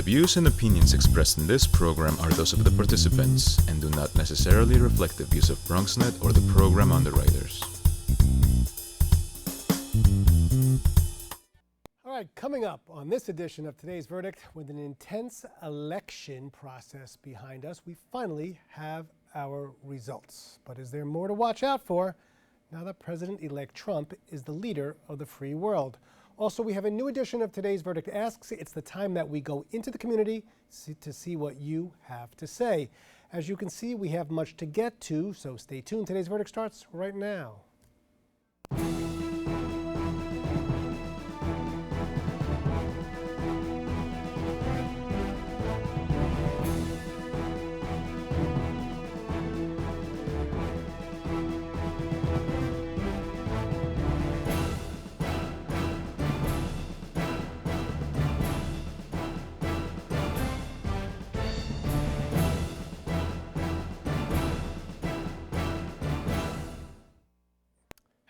views and opinions expressed in this program are those of the participants and do not necessarily reflect the views of BronxNet or the program underwriters. All right, coming up on this edition of Today's Verdict, with an intense election process behind us, we finally have our results. But is there more to watch out for now that President-elect Trump is the leader of the free world? Also, we have a new edition of Today's Verdict Asks. It's the time that we go into the community to see what you have to say. As you can see, we have much to get to, so stay tuned. Today's Verdict starts right now.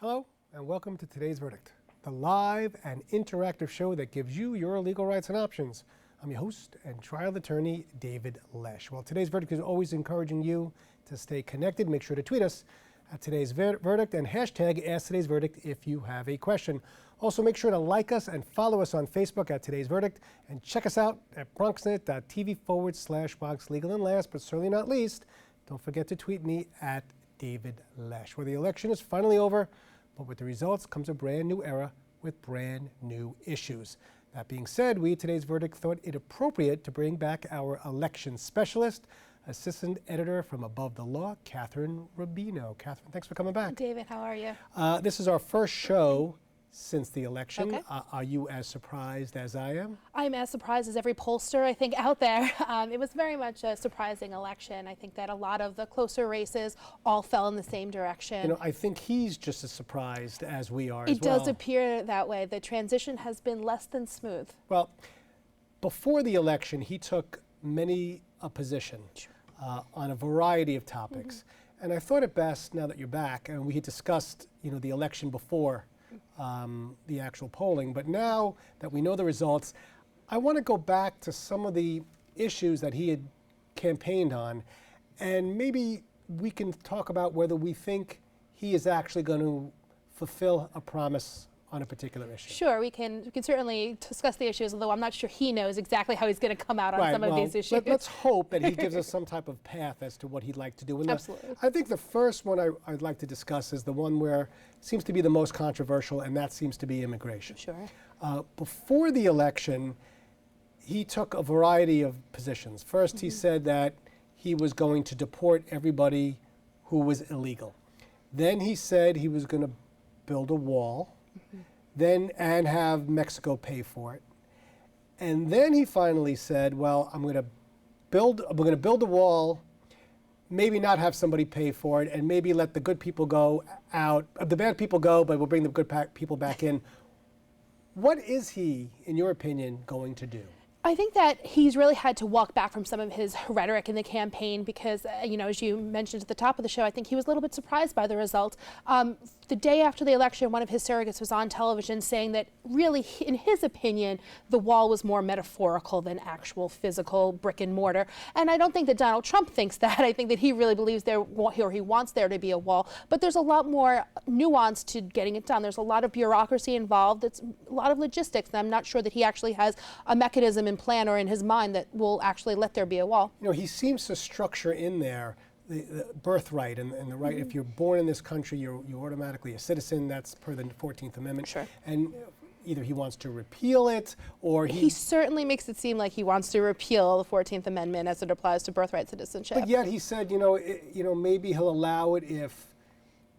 Hello, and welcome to Today's Verdict, the live and interactive show that gives you your legal rights and options. I'm your host and trial attorney, David Lesh. Well, Today's Verdict is always encouraging you to stay connected. Make sure to tweet us at Today's Verdict and hashtag Ask Today's Verdict if you have a question. Also, make sure to like us and follow us on Facebook at Today's Verdict, and check us out at BronxNet.tv/BronxLegal. And last but certainly not least, don't forget to tweet me at David Lesh. Well, the election is finally over, but with the results comes a brand new era with brand new issues. That being said, we at Today's Verdict thought it appropriate to bring back our election specialist, assistant editor from Above the Law, Catherine Rubino. Catherine, thanks for coming back. David, how are you? This is our first show since the election. Okay. Are you as surprised as I am? I'm as surprised as every pollster, I think, out there. It was very much a surprising election. I think that a lot of the closer races all fell in the same direction. You know, I think he's just as surprised as we are as well. It does appear that way. The transition has been less than smooth. Well, before the election, he took many a position on a variety of topics. And I thought it best, now that you're back, and we had discussed, the election before the actual polling, but now that we know the results, I want to go back to some of the issues that he had campaigned on, and maybe we can talk about whether we think he is actually going to fulfill a promise on a particular issue. Sure, we can certainly discuss the issues, although I'm not sure he knows exactly how he's going to come out on some of these issues. Let's hope that he gives us some type of path as to what he'd like to do. And Absolutely. I think the first one I'd like to discuss is the one where it seems to be the most controversial, and that seems to be immigration. Sure. Before the election, he took a variety of positions. First, he said that he was going to deport everybody who was illegal. Then he said he was going to build a wall. And have Mexico pay for it. And then he finally said, well, we're going to build a wall, maybe not have somebody pay for it, and maybe let the good people go out, the bad people go, but we'll bring the good people back in. What is he, in your opinion, going to do? I think that he's really had to walk back from some of his rhetoric in the campaign because, as you mentioned at the top of the show, I think he was a little bit surprised by the results. The day after the election, one of his surrogates was on television saying that really, in his opinion, the wall was more metaphorical than actual physical brick and mortar. And I don't think that Donald Trump thinks that. I think that he really believes he wants there to be a wall. But there's a lot more nuance to getting it done. There's a lot of bureaucracy involved. It's a lot of logistics. And I'm not sure that he actually has a mechanism in plan or in his mind that will actually let there be a wall. He seems to structure in there the birthright and the right. If you're born in this country, you're automatically a citizen. That's per the 14th Amendment. Sure. And either he wants to repeal it or he certainly makes it seem like he wants to repeal the 14th Amendment as it applies to birthright citizenship. But yet he said, maybe he'll allow it if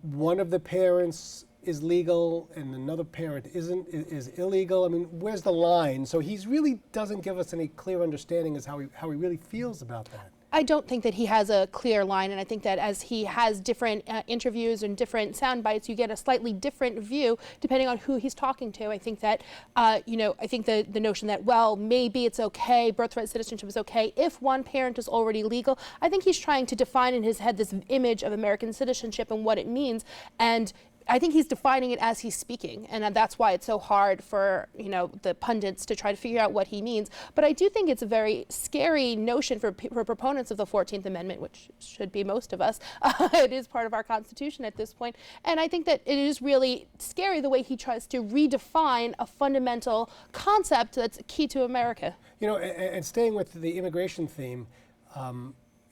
one of the parents is legal and another parent is illegal. I mean, where's the line? So he really doesn't give us any clear understanding as how he really feels about that. I don't think that he has a clear line, and I think that as he has different interviews and different sound bites, you get a slightly different view depending on who he's talking to. I think that, I think the notion that, well, maybe it's okay, birthright citizenship is okay if one parent is already legal. I think he's trying to define in his head this image of American citizenship and what it means, and I think he's defining it as he's speaking, and that's why it's so hard for the pundits to try to figure out what he means. But I do think it's a very scary notion for proponents of the 14th Amendment, which should be most of us. It is part of our Constitution at this point, and I think that it is really scary the way he tries to redefine a fundamental concept that's key to America. And staying with the immigration theme,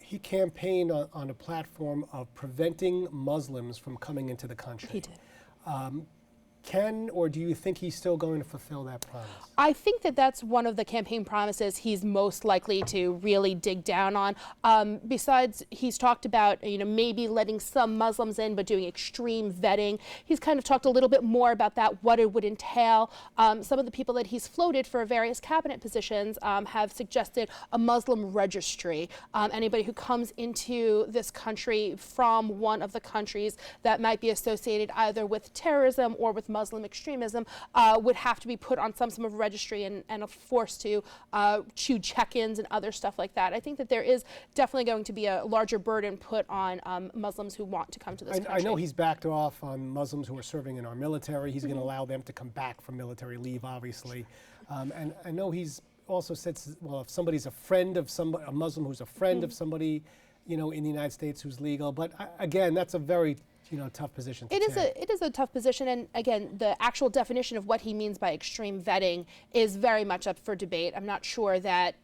he campaigned on a platform of preventing Muslims from coming into the country. He did. Can or do you think he's still going to fulfill that promise? I think that that's one of the campaign promises he's most likely to really dig down on. Besides, he's talked about maybe letting some Muslims in, but doing extreme vetting. He's kind of talked a little bit more about that, what it would entail. Some of the people that he's floated for various cabinet positions have suggested a Muslim registry. Anybody who comes into this country from one of the countries that might be associated either with terrorism or with Muslim extremism would have to be put on some sort of registry and forced to do check-ins and other stuff like that. I think that there is definitely going to be a larger burden put on Muslims who want to come to this country. I know he's backed off on Muslims who are serving in our military. He's going to allow them to come back from military leave, obviously. And I know he's also said, well, if somebody's a friend of somebody, a Muslim who's a friend of somebody, in the United States who's legal. But again, that's a very tough position to take. It is a tough position, and again, the actual definition of what he means by extreme vetting is very much up for debate. I'm not sure that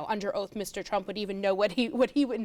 under oath, Mr. Trump would even know what he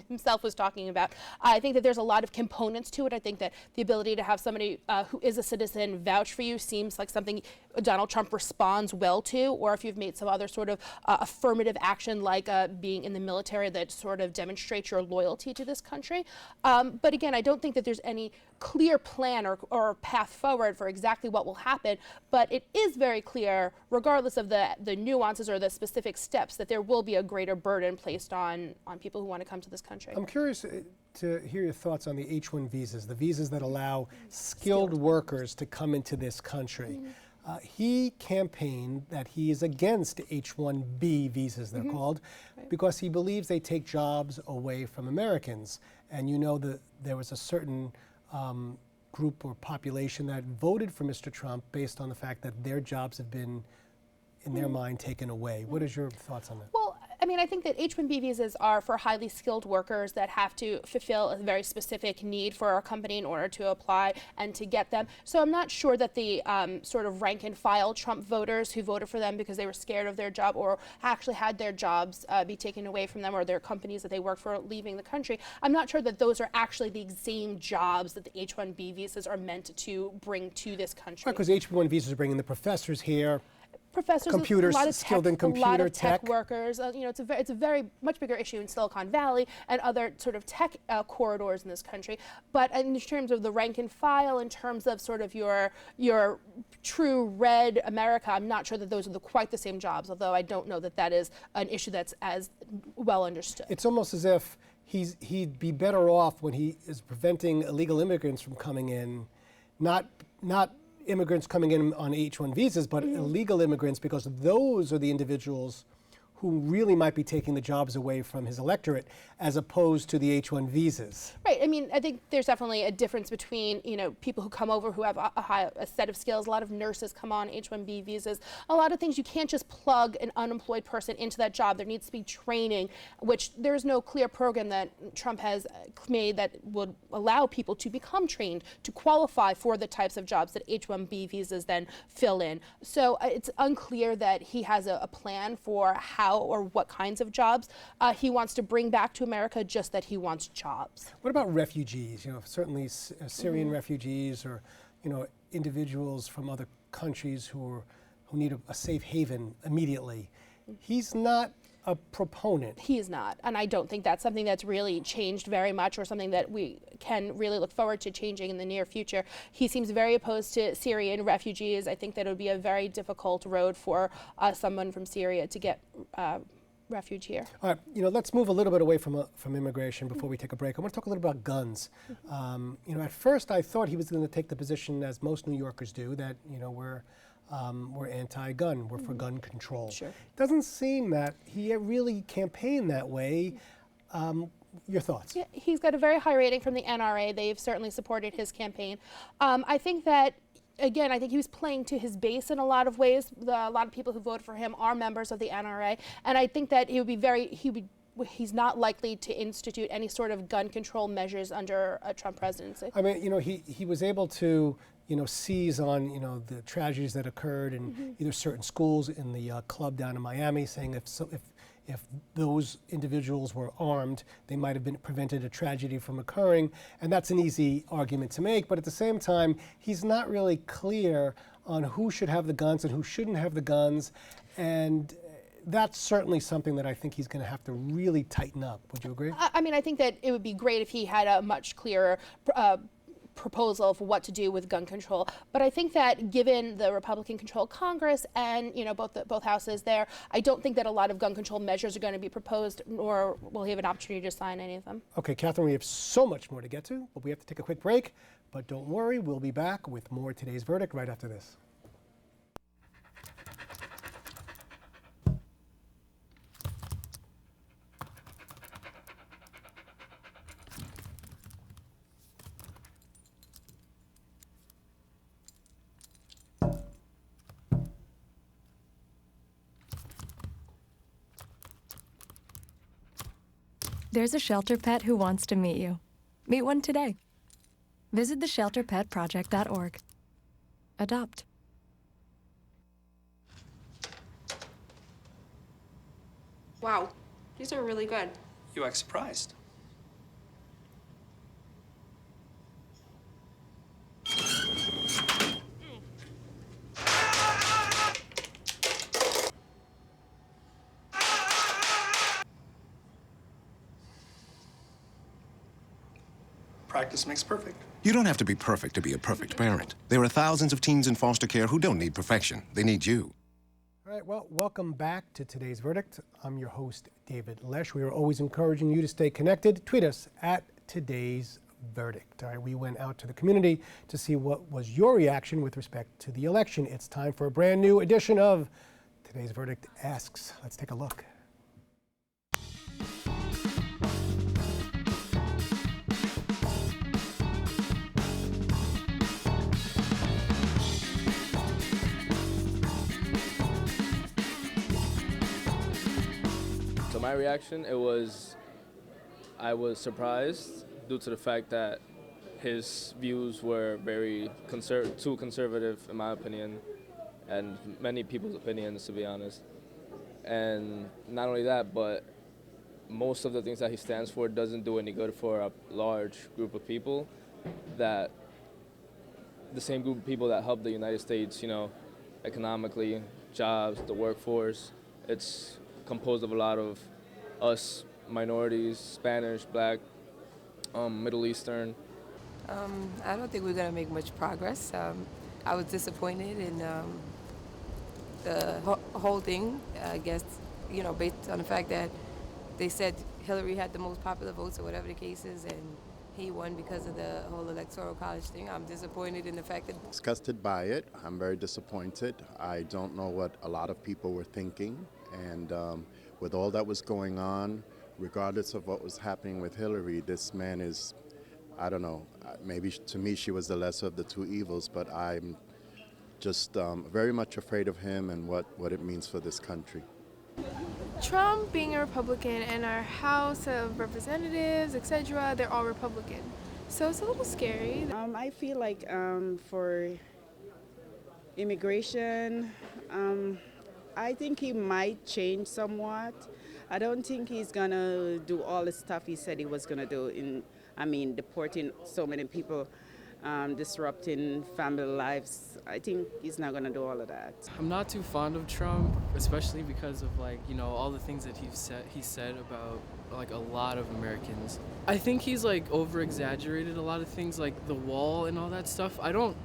himself was talking about. I think that there's a lot of components to it. I think that the ability to have somebody who is a citizen vouch for you seems like something Donald Trump responds well to, or if you've made some other sort of affirmative action like being in the military that sort of demonstrates your loyalty to this country. But again, I don't think that there's any clear plan or path forward for exactly what will happen, but it is very clear, regardless of the nuances or the specific steps, that there will be a greater burden placed on people who want to come to this country. I'm curious to hear your thoughts on the H-1 visas, the visas that allow skilled workers to come into this country. He campaigned that he is against H-1B visas, they're called, because he believes they take jobs away from Americans. And that there was a certain group or population that voted for Mr. Trump based on the fact that their jobs have been, in their mind, taken away. What is your thoughts on that? Well, I think that H-1B visas are for highly skilled workers that have to fulfill a very specific need for our company in order to apply and to get them. So I'm not sure that the sort of rank and file Trump voters who voted for them because they were scared of their job or actually had their jobs be taken away from them or their companies that they work for leaving the country, I'm not sure that those are actually the same jobs that the H-1B visas are meant to bring to this country. Because H-1 visas are bringing the professors here. Professors, computers, a lot of skilled tech, in computer a lot of tech workers. It's a very much bigger issue in Silicon Valley and other sort of tech corridors in this country. But in terms of the rank and file, in terms of sort of your true red America, I'm not sure that those are quite the same jobs. Although I don't know that that is an issue that's as well understood. It's almost as if he'd be better off when he is preventing illegal immigrants from coming in, not immigrants coming in on H-1 visas, but illegal immigrants, because those are the individuals who really might be taking the jobs away from his electorate, as opposed to the H-1 visas. Right. I think there's definitely a difference between, people who come over who have a set of skills. A lot of nurses come on H-1B visas. A lot of things you can't just plug an unemployed person into that job. There needs to be training, which there's no clear program that Trump has made that would allow people to become trained to qualify for the types of jobs that H-1B visas then fill in. So it's unclear that he has a plan for how or what kinds of jobs he wants to bring back to America, just that he wants jobs. What about refugees? Certainly Syrian refugees or, individuals from other countries who need a safe haven immediately. He's not a proponent. He is not, and I don't think that's something that's really changed very much or something that we can really look forward to changing in the near future. He seems very opposed to Syrian refugees. I think that it would be a very difficult road for someone from Syria to get refuge here. All right, let's move a little bit away from immigration before we take a break. I want to talk a little about guns. At first I thought he was going to take the position, as most New Yorkers do, that we're anti-gun, we're for gun control. Sure. It doesn't seem that he really campaigned that way Your thoughts? Yeah, he's got a very high rating from the NRA. They've certainly supported his campaign. I think that, again, I think he was playing to his base in a lot of ways. A lot of people who voted for him are members of the NRA, and I think that he's not likely to institute any sort of gun control measures under a Trump presidency. I mean, he was able to, seize on, the tragedies that occurred in either certain schools, in the club down in Miami, saying if those individuals were armed, they might have been prevented a tragedy from occurring. And that's an easy argument to make. But at the same time, he's not really clear on who should have the guns and who shouldn't have the guns. And that's certainly something that I think he's going to have to really tighten up. Would you agree? I mean, I think that it would be great if he had a much clearer proposal for what to do with gun control. But I think that given the Republican-controlled Congress and both houses there, I don't think that a lot of gun control measures are going to be proposed, nor will he have an opportunity to sign any of them. Okay, Catherine, we have so much more to get to, but we have to take a quick break. But don't worry, we'll be back with more Today's Verdict right after this. There's a shelter pet who wants to meet you. Meet one today. Visit theshelterpetproject.org. Adopt. Wow, these are really good. You act surprised. Practice makes perfect. You don't have to be perfect to be a perfect parent. There are thousands of teens in foster care who don't need perfection. They need you. All right, well, welcome back to Today's Verdict. I'm your host, David Lesh. We are always encouraging you to stay connected. Tweet us at Today's Verdict. All right, we went out to the community to see what was your reaction with respect to the election. It's time for a brand new edition of Today's Verdict Asks. Let's take a look. So my reaction, I was surprised due to the fact that his views were very too conservative, in my opinion, and many people's opinions, to be honest. And not only that, but most of the things that he stands for doesn't do any good for a large group of people, that the same group of people that help the United States, economically, jobs, the workforce. It's composed of a lot of us minorities, Spanish, Black, Middle Eastern. I don't think we're going to make much progress. I was disappointed in the whole thing, I guess, based on the fact that they said Hillary had the most popular votes or whatever the case is, and he won because of the whole electoral college thing. I'm disappointed in the fact that... Disgusted by it. I'm very disappointed. I don't know what a lot of people were thinking, and with all that was going on, regardless of what was happening with Hillary, this man is, I don't know, maybe to me she was the lesser of the two evils, but I'm just very much afraid of him and what it means for this country. Trump being a Republican and our House of Representatives, etc., they're all Republican. So it's a little scary. I feel like for immigration, I think he might change somewhat. I don't think he's gonna do all the stuff he said he was gonna do deporting so many people, disrupting family lives. I think he's not gonna do all of that. I'm not too fond of Trump, especially because of all the things that he said about a lot of Americans. I think he's over exaggerated a lot of things, like the wall and all that stuff. I don't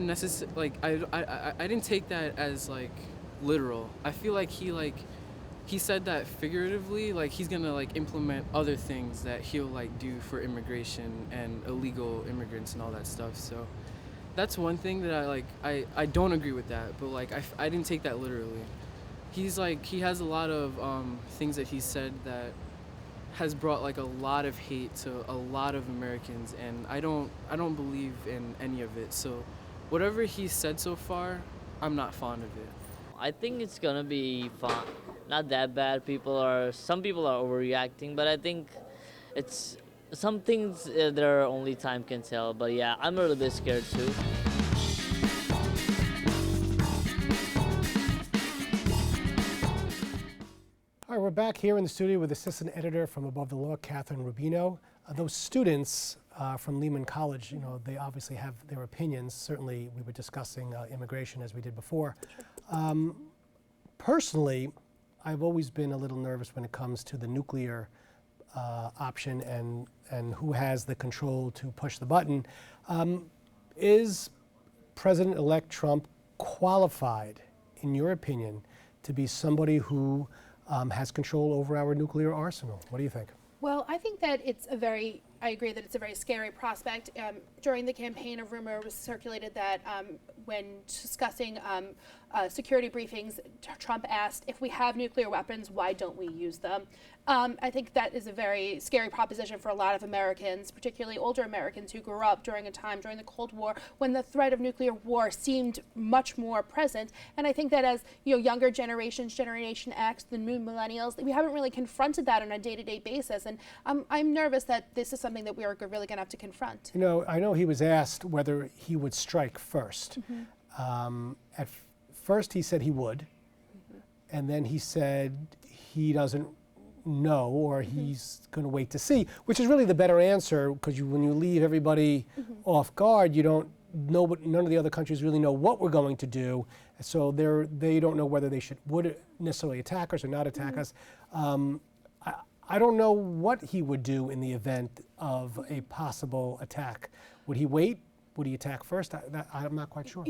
necessarily I didn't take that as literal. I feel like he said that figuratively, he's gonna implement other things that he'll do for immigration and illegal immigrants and all that stuff. So that's one thing that I don't agree with that, but I didn't take that literally. He has a lot of things that he said that has brought like a lot of hate to a lot of Americans, and I don't believe in any of it. So whatever he's said so far, I'm not fond of it. I think it's gonna be fun. Not that bad. Some people are overreacting, but I think it's some things there only time can tell. But yeah, I'm a little bit scared too. All right, we're back here in the studio with assistant editor from Above the Law, Catherine Rubino. Those students from Lehman College, you know, they obviously have their opinions. Certainly, we were discussing immigration as we did before. Personally, I've always been a little nervous when it comes to the nuclear option and who has the control to push the button. Is President-elect Trump qualified, in your opinion, to be somebody who has control over our nuclear arsenal? What do you think? Well, I think that I agree that it's a very scary prospect. During the campaign, a rumor was circulated that when discussing security briefings, Trump asked, if we have nuclear weapons, why don't we use them? I think that is a very scary proposition for a lot of Americans, particularly older Americans who grew up during a time during the Cold War when the threat of nuclear war seemed much more present. And I think that as younger generations, Generation X, the new millennials, we haven't really confronted that on a day-to-day basis. And I'm nervous that this is something that we are really going to have to confront. You know, I know he was asked whether he would strike first. At first he said he would, and then he said he doesn't know, or he's going to wait to see, which is really the better answer, because when you leave everybody off guard, you don't know, but none of the other countries really know what we're going to do, so they don't know whether they would necessarily attack us or not attack us. I don't know what he would do in the event of a possible attack. Would he wait? Would he attack first? I'm not quite sure.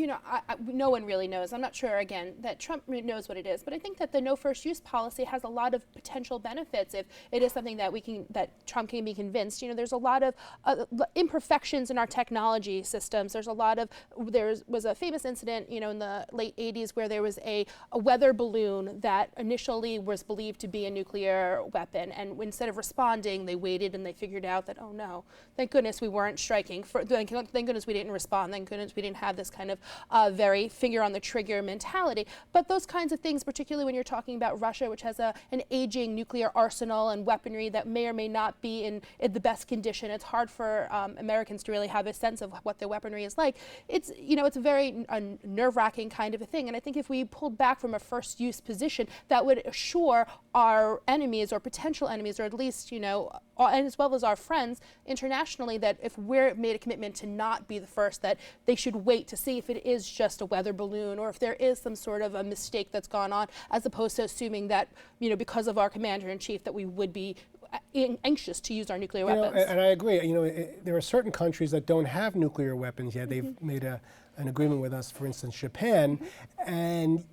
No one really knows. I'm not sure, again, that Trump knows what it is. But I think that the no first use policy has a lot of potential benefits if it is something that Trump can be convinced. There's a lot of imperfections in our technology systems. There was a famous incident, in the late 80s where there was a weather balloon that initially was believed to be a nuclear weapon. And instead of responding, they waited and they figured out that, oh no, thank goodness we weren't striking. Thank goodness we didn't respond. Thank goodness we didn't have this kind of very finger on the trigger mentality. But those kinds of things, particularly when you're talking about Russia, which has an aging nuclear arsenal and weaponry that may or may not be in the best condition, it's hard for Americans to really have a sense of what their weaponry is like. It's a very nerve-wracking kind of a thing. And I think if we pulled back from a first use position, that would assure our enemies or potential enemies, or at least, and as well as our friends internationally, that if we're made a commitment to not be the first, that they should wait to see if it is just a weather balloon or if there is some sort of a mistake that's gone on, as opposed to assuming that, because of our commander-in-chief, that we would be anxious to use our nuclear weapons. And I agree. There are certain countries that don't have nuclear weapons yet. They've made an agreement with us, for instance, Japan, and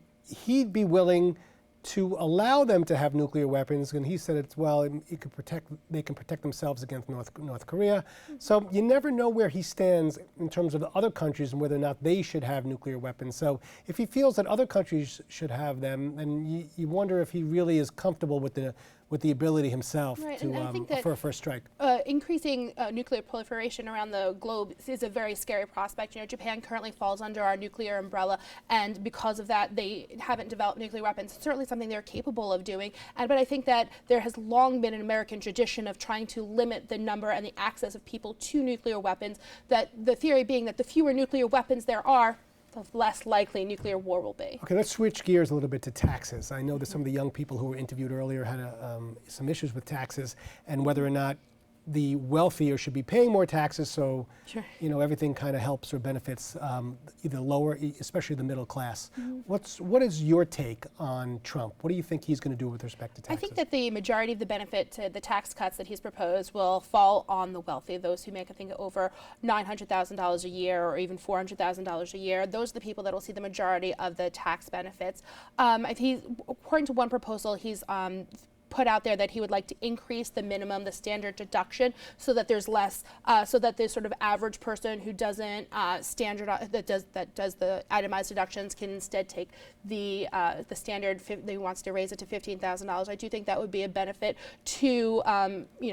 he'd be willing to allow them to have nuclear weapons, and he said they can protect themselves against North Korea. So you never know where he stands in terms of the other countries and whether or not they should have nuclear weapons. So if he feels that other countries should have them, then you wonder if he really is comfortable with the ability himself for a first strike. Increasing nuclear proliferation around the globe is a very scary prospect. Japan currently falls under our nuclear umbrella, and because of that, they haven't developed nuclear weapons. It's certainly something they're capable of doing, but I think that there has long been an American tradition of trying to limit the number and the access of people to nuclear weapons, that the theory being that the fewer nuclear weapons there are, the less likely nuclear war will be. Okay, let's switch gears a little bit to taxes. I know that some of the young people who were interviewed earlier had some issues with taxes and whether or not the wealthier should be paying more taxes, so everything kind of helps or benefits either lower, especially the middle class. What is your take on Trump? What do you think he's going to do with respect to taxes? I think that the majority of the benefit to the tax cuts that he's proposed will fall on the wealthy, those who make, I think, over $900,000 a year or even $400,000 a year. Those are the people that will see the majority of the tax benefits. According to one proposal, he's put out there that he would like to increase the minimum, the standard deduction, so that there's less, so that the sort of average person who doesn't that does the itemized deductions can instead take the standard. He wants to raise it to $15,000. I do think that would be a benefit to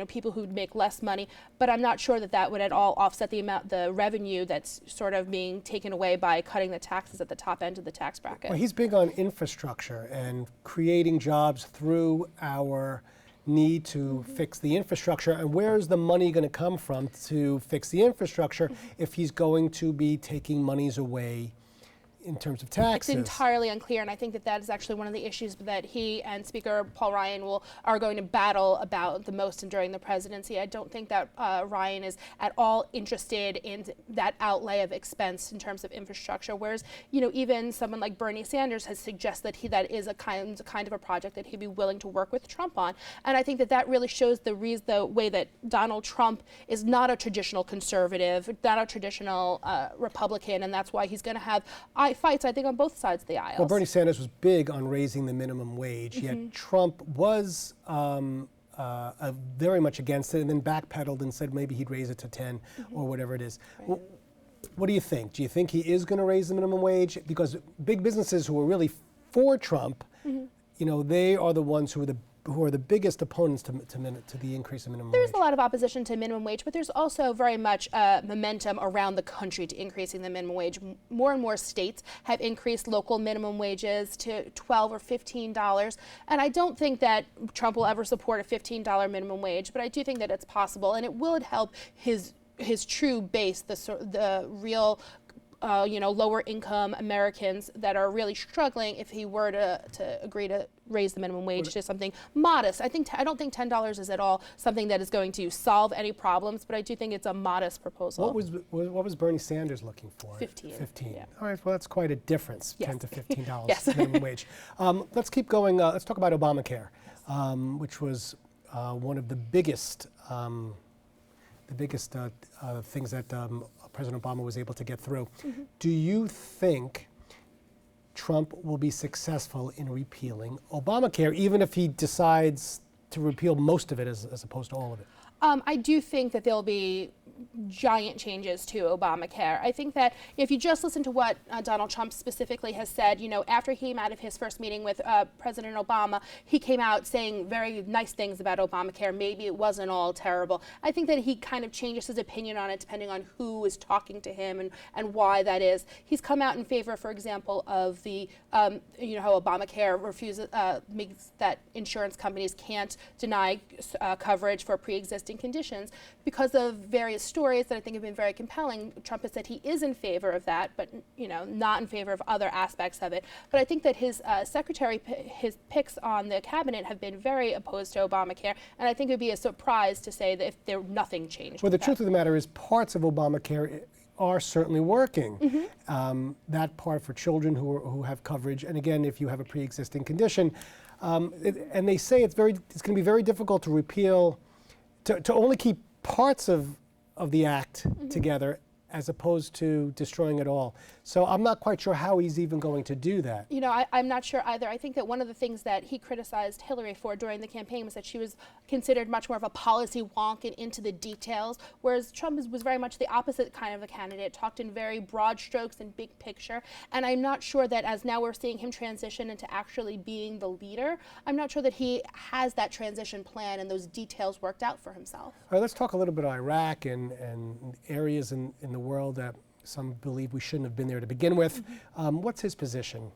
people who make less money, but I'm not sure that that would at all offset the revenue that's sort of being taken away by cutting the taxes at the top end of the tax bracket. Well, he's big on infrastructure and creating jobs through our need to fix the infrastructure. And where is the money going to come from to fix the infrastructure if he's going to be taking monies away in terms of taxes? It's entirely unclear, and I think that that is actually one of the issues that he and Speaker Paul Ryan are going to battle about the most during the presidency. I don't think that Ryan is at all interested in that outlay of expense in terms of infrastructure, whereas even someone like Bernie Sanders has suggested that is a kind of a project that he'd be willing to work with Trump on. And I think that that really shows the way that Donald Trump is not a traditional conservative, not a traditional Republican, and that's why he's going to have fights, I think, on both sides of the aisle. Well, Bernie Sanders was big on raising the minimum wage, yet Trump was very much against it and then backpedaled and said maybe he'd raise it to 10 or whatever it is. Right. Well, what do you think? Do you think he is going to raise the minimum wage? Because big businesses who are really for Trump, they are the ones who are the biggest opponents to the increase in minimum wage. There's a lot of opposition to minimum wage, but there's also very much momentum around the country to increasing the minimum wage. More and more states have increased local minimum wages to $12 or $15, and I don't think that Trump will ever support a $15 minimum wage, but I do think that it's possible, and it would help his true base, the real lower income Americans that are really struggling, if he were to agree to raise the minimum wage to something modest. I don't think $10 is at all something that is going to solve any problems, but I do think it's a modest proposal. What was Bernie Sanders looking for? 15. Yeah. All right, well, that's quite a difference, yes. $10 to $15 yes. minimum wage. Let's keep going. Let's talk about Obamacare, which was one of the biggest things that President Obama was able to get through. Do you think Trump will be successful in repealing Obamacare, even if he decides to repeal most of it as opposed to all of it? I do think that there'll be giant changes to Obamacare. I think that if you just listen to what Donald Trump specifically has said, after he came out of his first meeting with President Obama, he came out saying very nice things about Obamacare. Maybe it wasn't all terrible. I think that he kind of changes his opinion on it depending on who is talking to him and why that is. He's come out in favor, for example, of the, how Obamacare refuses, makes that insurance companies can't deny coverage for pre-existing conditions. Because of various stories that I think have been very compelling, Trump has said he is in favor of that, but not in favor of other aspects of it. But I think that his his picks on the cabinet have been very opposed to Obamacare, and I think it would be a surprise to say that if nothing changed. Well, the truth of the matter is parts of Obamacare are certainly working. That part for children who have coverage, and again, if you have a pre-existing condition, and they say it's going to be very difficult to repeal, to only keep parts of the act together as opposed to destroying it all. So I'm not quite sure how he's even going to do that. I'm not sure either. I think that one of the things that he criticized Hillary for during the campaign was that she was considered much more of a policy wonk and into the details, whereas Trump was very much the opposite kind of a candidate, talked in very broad strokes and big picture. And I'm not sure that as now we're seeing him transition into actually being the leader, I'm not sure that he has that transition plan and those details worked out for himself. All right, let's talk a little bit about Iraq and areas in the world that some believe we shouldn't have been there to begin with. What's his position?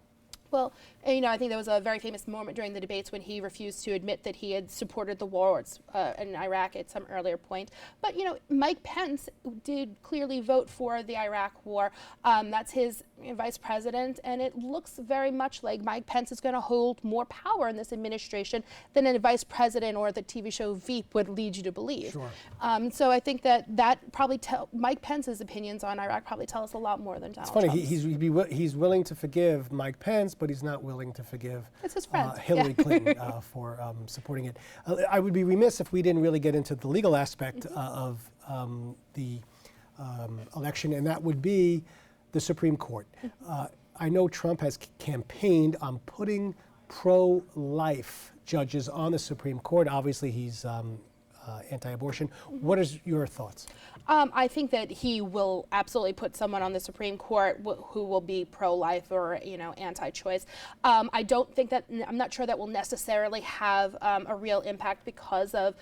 Well, I think there was a very famous moment during the debates when he refused to admit that he had supported the wars in Iraq at some earlier point. But, Mike Pence did clearly vote for the Iraq war. That's his vice president, and it looks very much like Mike Pence is going to hold more power in this administration than a vice president or the TV show Veep would lead you to believe. Sure. So I think that probably Mike Pence's opinions on Iraq probably tell us a lot more than Donald Trump's. It's funny, he's willing to forgive Mike Pence, but he's not willing to forgive Hillary Clinton for supporting it. I would be remiss if we didn't really get into the legal aspect of the election, and that would be the Supreme Court. I know Trump has campaigned on putting pro-life judges on the Supreme Court. Obviously, he's anti-abortion. What is your thoughts? I think that he will absolutely put someone on the Supreme Court who will be pro-life or, anti-choice. I don't think that, I'm not sure that will necessarily have a real impact because of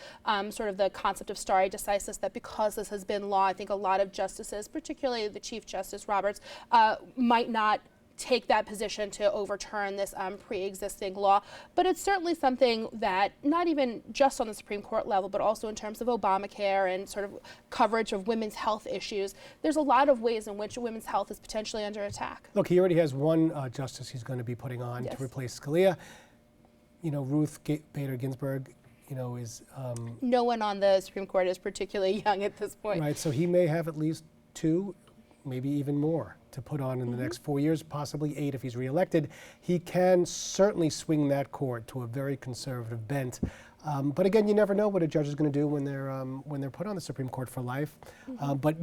sort of the concept of stare decisis, that because this has been law, I think a lot of justices, particularly the Chief Justice Roberts, might not take that position to overturn this pre-existing law. But it's certainly something that, not even just on the Supreme Court level, but also in terms of Obamacare and sort of coverage of women's health issues, there's a lot of ways in which women's health is potentially under attack. Look, he already has one justice he's going to be putting on to replace Scalia. Ruth Bader Ginsburg, is... no one on the Supreme Court is particularly young at this point. Right, so he may have at least 2, maybe even more, to put on in the next 4 years, possibly 8 if he's reelected. He can certainly swing that court to a very conservative bent. But again, you never know what a judge is going to do when they're put on the Supreme Court for life. But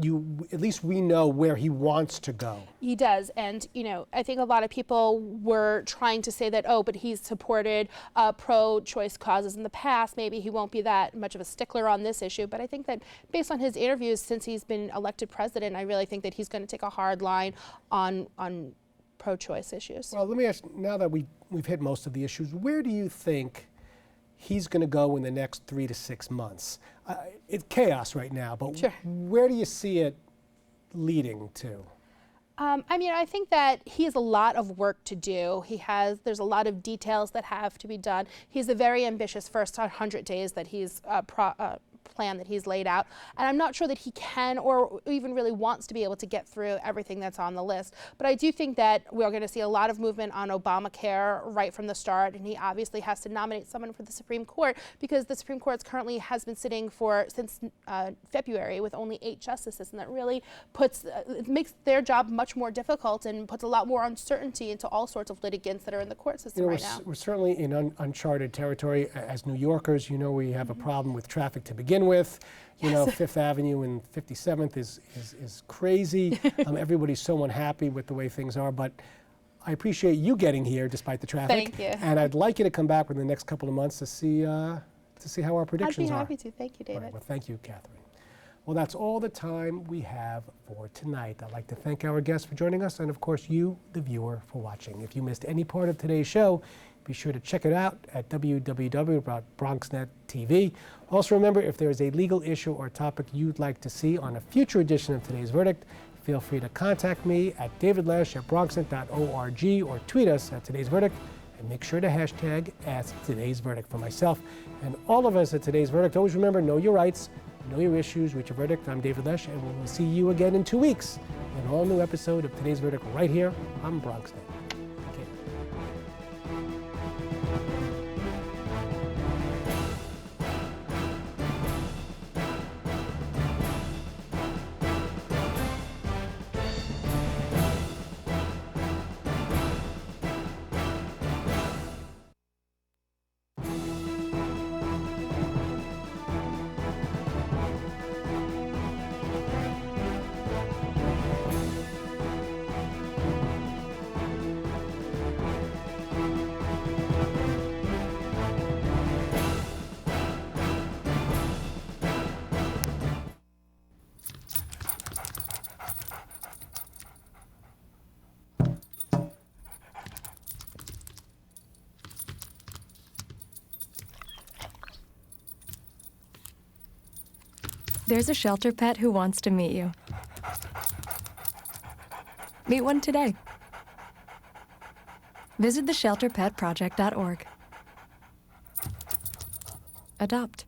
at least we know where he wants to go. He does, and I think a lot of people were trying to say that, but he's supported pro-choice causes in the past. Maybe he won't be that much of a stickler on this issue. But I think that based on his interviews since he's been elected president, I really think that he's going to take a hard line on pro-choice issues. Well, let me ask, now that we've hit most of the issues, where do you think he's going to go in the next 3 to 6 months? It's chaos right now, but where do you see it leading to? I think that he has a lot of work to do. There's a lot of details that have to be done. He's a very ambitious first 100 days that he's plan that he's laid out, and I'm not sure that he can or even really wants to be able to get through everything that's on the list. But I do think that we're going to see a lot of movement on Obamacare right from the start, and he obviously has to nominate someone for the Supreme Court because the Supreme Court currently has been sitting since February with only 8 justices, and that really it makes their job much more difficult and puts a lot more uncertainty into all sorts of litigants that are in the court system right now. We're certainly in uncharted territory. As New Yorkers, we have a problem with traffic to begin with. Fifth Avenue and 57th is crazy. Everybody's so unhappy with the way things are, but I appreciate you getting here despite the traffic. Thank you. And I'd like you to come back within the next couple of months to see how our predictions are. I'd be happy to. Thank you, David. Right, well, thank you, Catherine. Well, that's all the time we have for tonight. I'd like to thank our guests for joining us and, of course, you, the viewer, for watching. If you missed any part of today's show, be sure to check it out at www.BronxNet TV. Also remember, if there is a legal issue or topic you'd like to see on a future edition of Today's Verdict, feel free to contact me at davidlesh@bronxnet.org or tweet us at Today's Verdict, and make sure to hashtag #AskToday'sVerdict. For myself and all of us at Today's Verdict, always remember, know your rights, know your issues, reach your verdict. I'm David Lesh, and we'll see you again in 2 weeks in an all-new episode of Today's Verdict right here on BronxNet. There's a shelter pet who wants to meet you. Meet one today. Visit theshelterpetproject.org. Adopt.